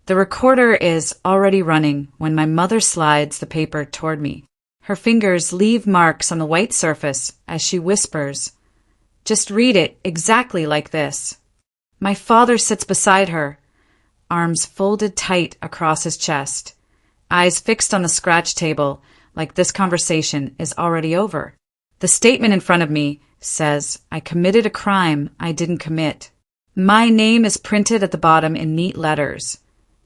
The recorder is already running when my mother slides the paper toward me. Her fingers leave marks on the white surface as she whispers, "Just read it exactly like this." My father sits beside her, arms folded tight across his chest, eyes fixed on the scratch table like this conversation is already over. The statement in front of me says, "I committed a crime I didn't commit." My name is printed at the bottom in neat letters,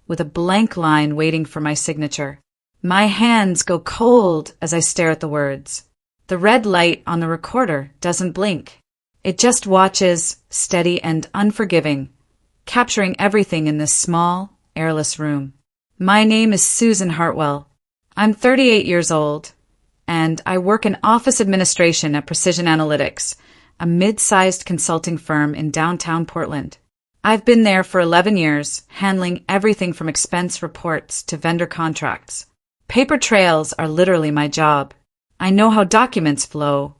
with a blank line waiting for my signature. My hands go cold as I stare at the words. The red light on the recorder doesn't blink. It just watches, steady and unforgiving, capturing everything in this small, airless room. My name is Susan Hartwell. I'm 38 years old, and I work in office administration at Precision Analytics, a mid-sized consulting firm in downtown Portland. I've been there for 11 years, handling everything from expense reports to vendor contracts. Paper trails are literally my job. I know how documents flow,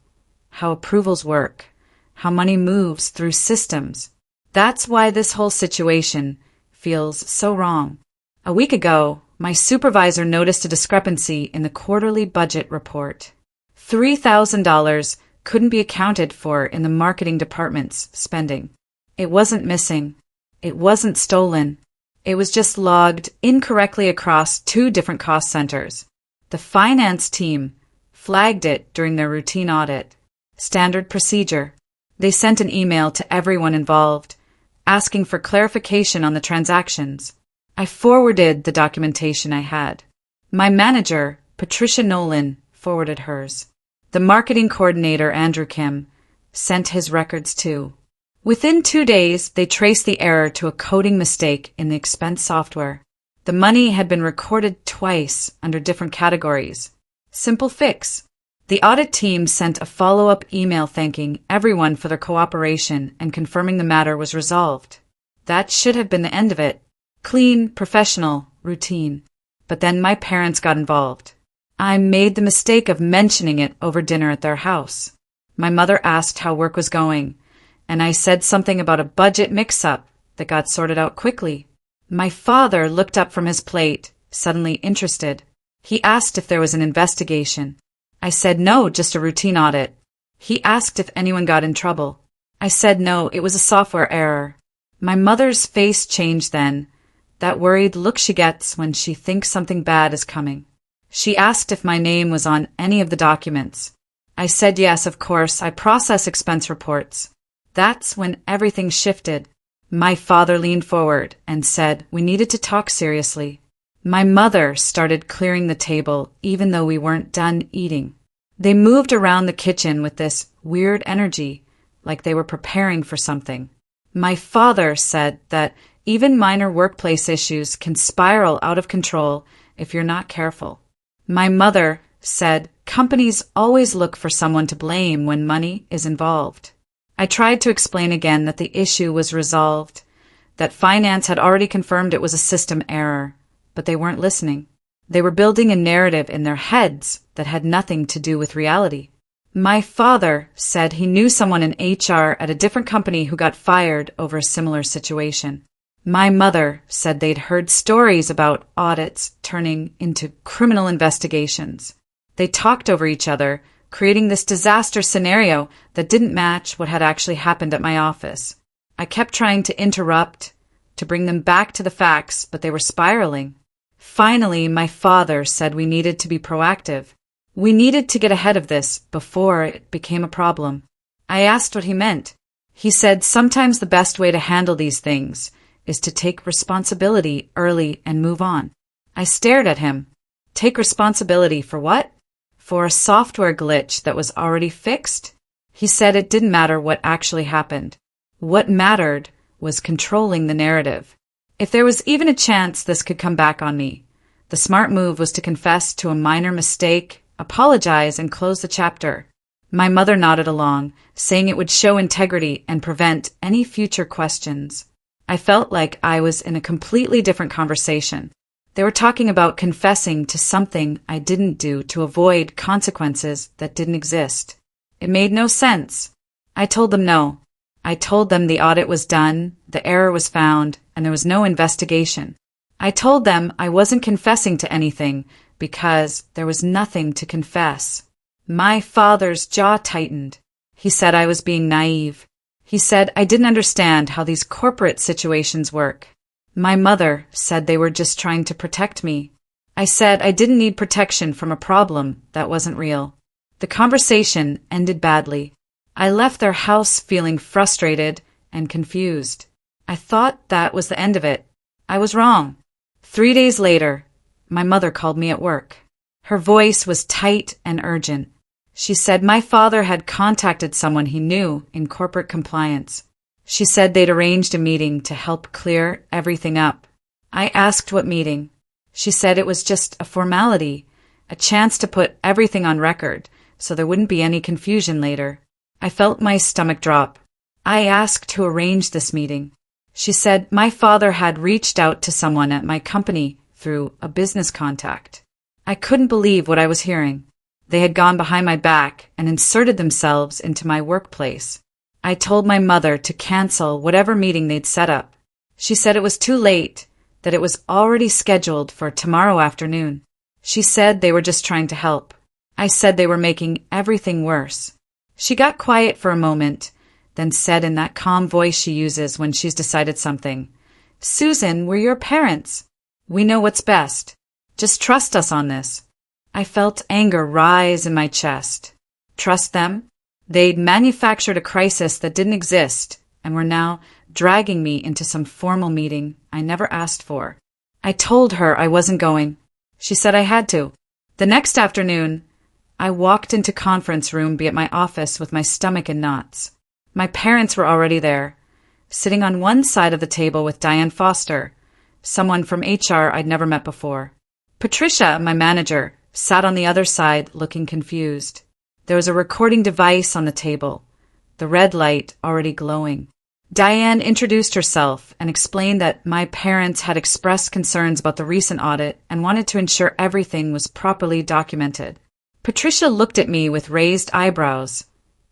how approvals work, how money moves through systems. That's why this whole situation feels so wrong. A week ago, my supervisor noticed a discrepancy in the quarterly budget report. $3,000 couldn't be accounted for in the marketing department's spending. It wasn't missing. It wasn't stolen. It was just logged incorrectly across 2 different cost centers. The finance team flagged it during their routine audit. Standard procedure. They sent an email to everyone involved, asking for clarification on the transactions. I forwarded the documentation I had. My manager, Patricia Nolan, forwarded hers. The marketing coordinator, Andrew Kim, sent his records too. Within 2 days, they traced the error to a coding mistake in the expense software. The money had been recorded twice under different categories. Simple fix. The audit team sent a follow-up email thanking everyone for their cooperation and confirming the matter was resolved. That should have been the end of it. Clean, professional, routine. But then my parents got involved. I made the mistake of mentioning it over dinner at their house. My mother asked how work was going, and I said something about a budget mix-up that got sorted out quickly. My father looked up from his plate, suddenly interested. He asked if there was an investigation. I said no, just a routine audit. He asked if anyone got in trouble. I said no, it was a software error. My mother's face changed then, that worried look she gets when she thinks something bad is coming. She asked if my name was on any of the documents. I said yes, of course, I process expense reports. That's when everything shifted. My father leaned forward and said we needed to talk seriously. My mother started clearing the table even though we weren't done eating. They moved around the kitchen with this weird energy, like they were preparing for something. My father said that even minor workplace issues can spiral out of control if you're not careful. My mother said companies always look for someone to blame when money is involved. I tried to explain again that the issue was resolved, that finance had already confirmed it was a system error, but they weren't listening. They were building a narrative in their heads that had nothing to do with reality. My father said he knew someone in HR at a different company who got fired over a similar situation. My mother said they'd heard stories about audits turning into criminal investigations. They talked over each other, creating this disaster scenario that didn't match what had actually happened at my office. I kept trying to interrupt, to bring them back to the facts, but they were spiraling. Finally, my father said we needed to be proactive. We needed to get ahead of this before it became a problem. I asked what he meant. He said sometimes the best way to handle these things is to take responsibility early and move on. I stared at him. Take responsibility for what? For a software glitch that was already fixed? He said it didn't matter what actually happened. What mattered was controlling the narrative. If there was even a chance this could come back on me, the smart move was to confess to a minor mistake, apologize, and close the chapter. My mother nodded along, saying it would show integrity and prevent any future questions. I felt like I was in a completely different conversation. They were talking about confessing to something I didn't do to avoid consequences that didn't exist. It made no sense. I told them no. I told them the audit was done, the error was found, and there was no investigation. I told them I wasn't confessing to anything because there was nothing to confess. My father's jaw tightened. He said I was being naive. He said I didn't understand how these corporate situations work. My mother said they were just trying to protect me. I said I didn't need protection from a problem that wasn't real. The conversation ended badly. I left their house feeling frustrated and confused. I thought that was the end of it. I was wrong. 3 days later, my mother called me at work. Her voice was tight and urgent. She said my father had contacted someone he knew in corporate compliance. She said they'd arranged a meeting to help clear everything up. I asked what meeting. She said it was just a formality, a chance to put everything on record so there wouldn't be any confusion later. I felt my stomach drop. I asked to arrange this meeting. She said my father had reached out to someone at my company through a business contact. I couldn't believe what I was hearing. They had gone behind my back and inserted themselves into my workplace. I told my mother to cancel whatever meeting they'd set up. She said it was too late, that it was already scheduled for tomorrow afternoon. She said they were just trying to help. I said they were making everything worse. She got quiet for a moment, then said in that calm voice she uses when she's decided something, "Susan, we're your parents. We know what's best. Just trust us on this." I felt anger rise in my chest. Trust them? They'd manufactured a crisis that didn't exist and were now dragging me into some formal meeting I never asked for. I told her I wasn't going. She said I had to. The next afternoon, I walked into conference room at my office with my stomach in knots. My parents were already there, sitting on one side of the table with Diane Foster, someone from HR I'd never met before. Patricia, my manager, sat on the other side looking confused. There was a recording device on the table, the red light already glowing. Diane introduced herself and explained that my parents had expressed concerns about the recent audit and wanted to ensure everything was properly documented. Patricia looked at me with raised eyebrows,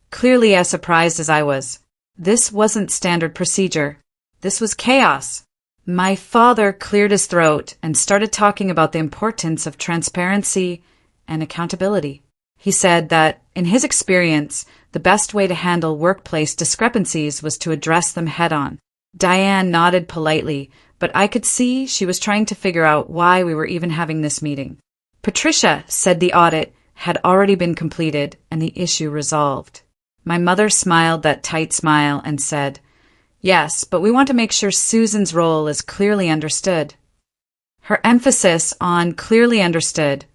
clearly as surprised as I was. This wasn't standard procedure. This was chaos. My father cleared his throat and started talking about the importance of transparency and accountability. He said that, in his experience, the best way to handle workplace discrepancies was to address them head-on. Diane nodded politely, but I could see she was trying to figure out why we were even having this meeting. Patricia said the audit had already been completed and the issue resolved. My mother smiled that tight smile and said, "Yes, but we want to make sure Susan's role is clearly understood." Her emphasis on clearly understood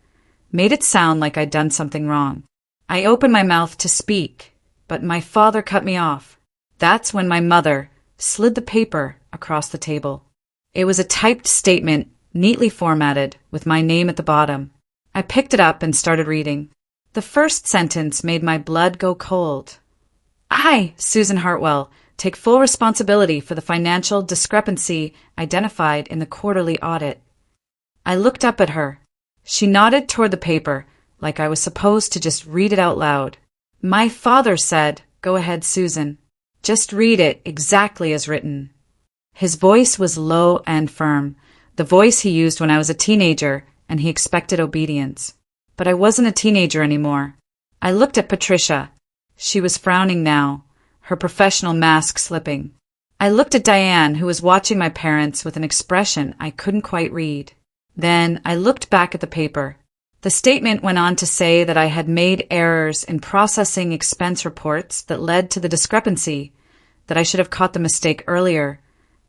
made it sound like I'd done something wrong. I opened my mouth to speak, but my father cut me off. That's when my mother slid the paper across the table. It was a typed statement, neatly formatted, with my name at the bottom. I picked it up and started reading. The first sentence made my blood go cold. "I, Susan Hartwell, take full responsibility for the financial discrepancy identified in the quarterly audit." I looked up at her. She nodded toward the paper, like I was supposed to just read it out loud. My father said, "Go ahead, Susan. Just read it exactly as written." His voice was low and firm, the voice he used when I was a teenager, and he expected obedience. But I wasn't a teenager anymore. I looked at Patricia. She was frowning now, her professional mask slipping. I looked at Diane, who was watching my parents with an expression I couldn't quite read. Then I looked back at the paper. The statement went on to say that I had made errors in processing expense reports that led to the discrepancy, that I should have caught the mistake earlier,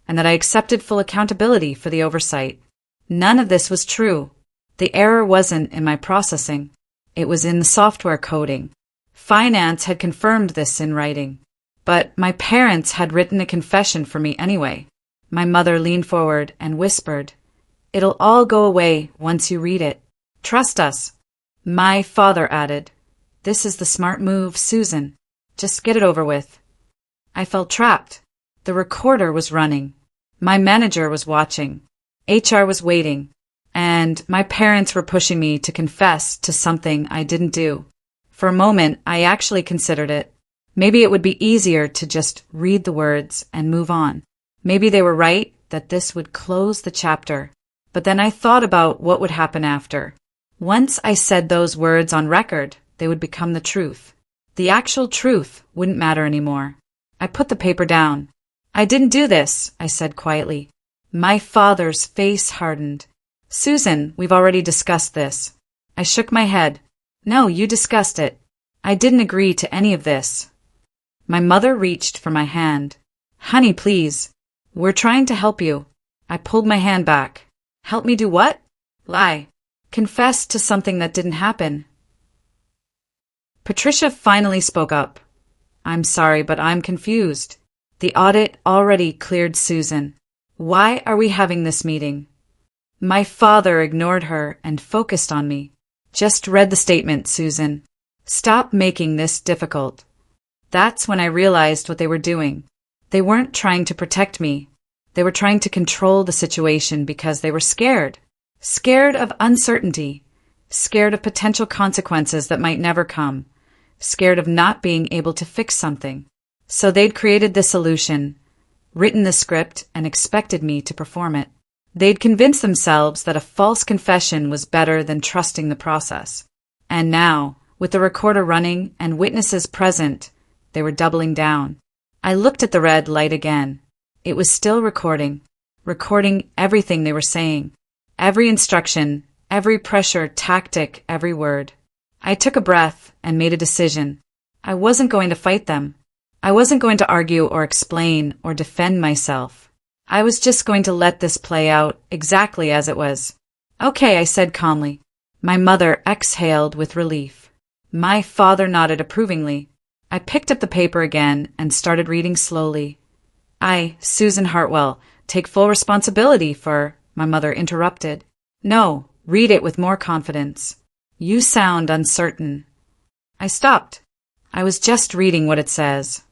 and that I accepted full accountability for the oversight. None of this was true. The error wasn't in my processing. It was in the software coding. Finance had confirmed this in writing. But my parents had written a confession for me anyway. My mother leaned forward and whispered, "It'll all go away once you read it. Trust us." My father added, "This is the smart move, Susan. Just get it over with." I felt trapped. The recorder was running. My manager was watching. HR was waiting. And my parents were pushing me to confess to something I didn't do. For a moment, I actually considered it. Maybe it would be easier to just read the words and move on. Maybe they were right, that this would close the chapter. But then I thought about what would happen after. Once I said those words on record, they would become the truth. The actual truth wouldn't matter anymore. I put the paper down. I didn't do this, I said quietly. My father's face hardened. Susan, we've already discussed this. I shook my head. No, you discussed it. I didn't agree to any of this. My mother reached for my hand. Honey, please. We're trying to help you. I pulled my hand back. Help me do what? Lie. Confess to something that didn't happen. Patricia finally spoke up. I'm sorry, but I'm confused. The audit already cleared Susan. Why are we having this meeting? My father ignored her and focused on me. Just read the statement, Susan. Stop making this difficult. That's when I realized what they were doing. They weren't trying to protect me. They were trying to control the situation because they were scared. Scared of uncertainty. Scared of potential consequences that might never come. Scared of not being able to fix something. So they'd created this solution, written the script, and expected me to perform it. They'd convinced themselves that a false confession was better than trusting the process. And now, with the recorder running and witnesses present, they were doubling down. I looked at the red light again. It was still recording everything they were saying. Every instruction, every pressure tactic, every word. I took a breath and made a decision. I wasn't going to fight them. I wasn't going to argue or explain or defend myself. I was just going to let this play out exactly as it was. Okay, I said calmly. My mother exhaled with relief. My father nodded approvingly. I picked up the paper again and started reading slowly. I, Susan Hartwell, take full responsibility for, my mother interrupted. No, read it with more confidence. You sound uncertain. I stopped. I was just reading what it says.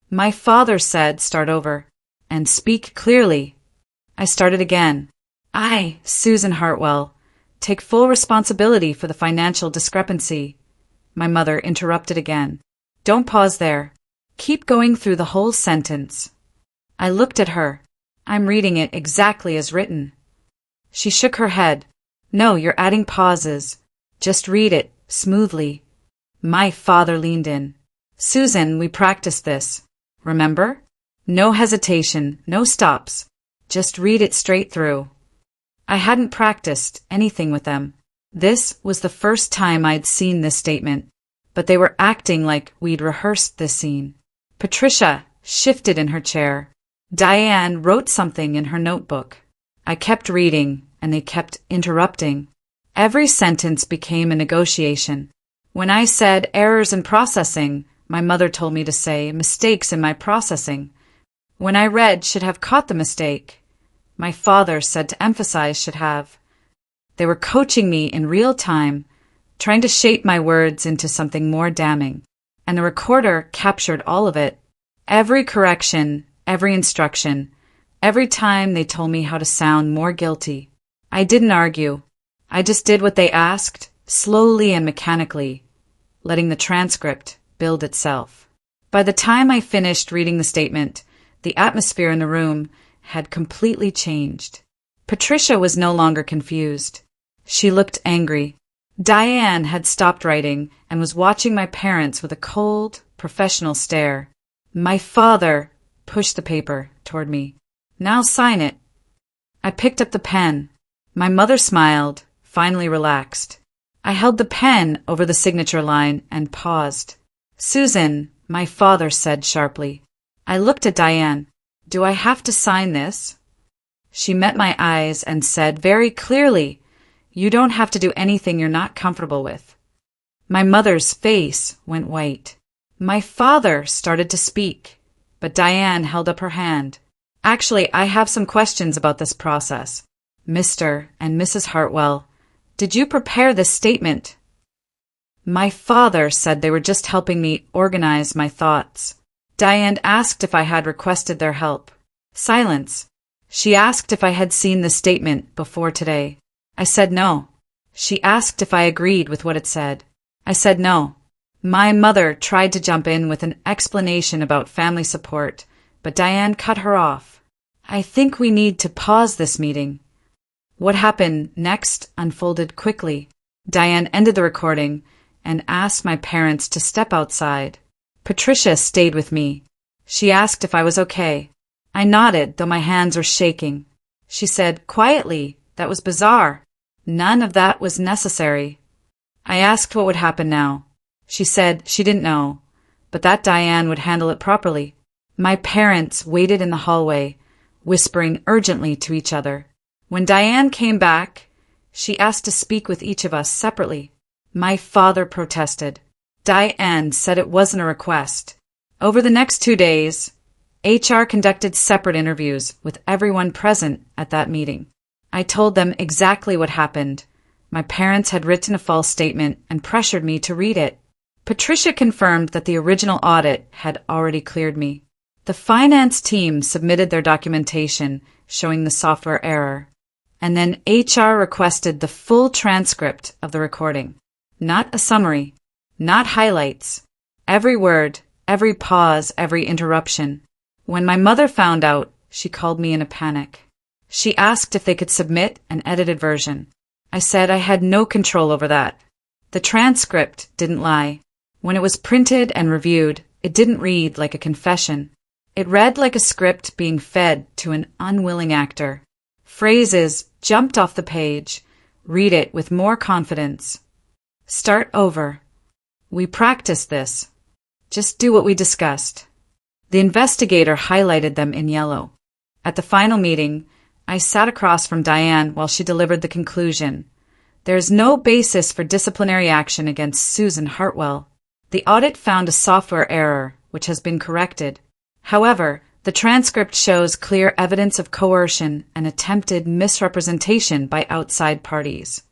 My father said start over, and speak clearly. I started again. I, Susan Hartwell, take full responsibility for the financial discrepancy. My mother interrupted again. Don't pause there. Keep going through the whole sentence. I looked at her. I'm reading it exactly as written. She shook her head. No, you're adding pauses. Just read it, smoothly. My father leaned in. Susan, we practiced this. Remember? No hesitation, no stops. Just read it straight through. I hadn't practiced anything with them. This was the first time I'd seen this statement, but they were acting like we'd rehearsed this scene. Patricia shifted in her chair. Diane wrote something in her notebook. I kept reading, and they kept interrupting. Every sentence became a negotiation. When I said errors in processing, my mother told me to say mistakes in my processing. When I read should have caught the mistake, my father said to emphasize should have. They were coaching me in real time, trying to shape my words into something more damning. And the recorder captured all of it. Every correction, every instruction, every time they told me how to sound more guilty. I didn't argue. I just did what they asked, slowly and mechanically, letting the transcript build itself. By the time I finished reading the statement, the atmosphere in the room had completely changed. Patricia was no longer confused. She looked angry. Diane had stopped writing and was watching my parents with a cold, professional stare. My father pushed the paper toward me. Now sign it. I picked up the pen. My mother smiled, finally relaxed. I held the pen over the signature line and paused. Susan, my father said sharply. I looked at Diane. Do I have to sign this? She met my eyes and said very clearly, you don't have to do anything you're not comfortable with. My mother's face went white. My father started to speak, but Diane held up her hand. Actually, I have some questions about this process. Mr. and Mrs. Hartwell, did you prepare this statement? My father said they were just helping me organize my thoughts. Diane asked if I had requested their help. Silence. She asked if I had seen the statement before today. I said no. She asked if I agreed with what it said. I said no. My mother tried to jump in with an explanation about family support, but Diane cut her off. I think we need to pause this meeting. What happened next unfolded quickly. Diane ended the recording and asked my parents to step outside. Patricia stayed with me. She asked if I was okay. I nodded, though my hands were shaking. She said quietly, "That was bizarre. None of that was necessary." I asked what would happen now. She said she didn't know, but that Diane would handle it properly. My parents waited in the hallway, whispering urgently to each other. When Diane came back, she asked to speak with each of us separately. My father protested. Diane said it wasn't a request. Over the next 2 days, HR conducted separate interviews with everyone present at that meeting. I told them exactly what happened. My parents had written a false statement and pressured me to read it. Patricia confirmed that the original audit had already cleared me. The finance team submitted their documentation showing the software error, and then HR requested the full transcript of the recording. Not a summary, not highlights. Every word, every pause, every interruption. When my mother found out, she called me in a panic. She asked if they could submit an edited version. I said I had no control over that. The transcript didn't lie. When it was printed and reviewed, it didn't read like a confession. It read like a script being fed to an unwilling actor. Phrases jumped off the page. Read it with more confidence. Start over. We practiced this. Just do what we discussed. The investigator highlighted them in yellow. At the final meeting, I sat across from Diane while she delivered the conclusion. There is no basis for disciplinary action against Susan Hartwell. The audit found a software error, which has been corrected. However, the transcript shows clear evidence of coercion and attempted misrepresentation by outside parties.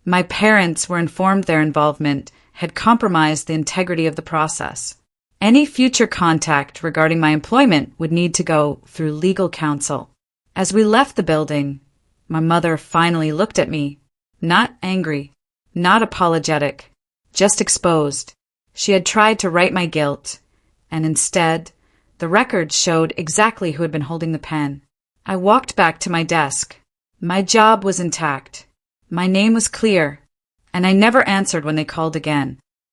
My parents were informed their involvement had compromised the integrity of the process. Any future contact regarding my employment would need to go through legal counsel. As we left the building, my mother finally looked at me, not angry, not apologetic, just exposed. She had tried to right my guilt, and instead, the records showed exactly who had been holding the pen. I walked back to my desk. My job was intact. My name was clear, and I never answered when they called again.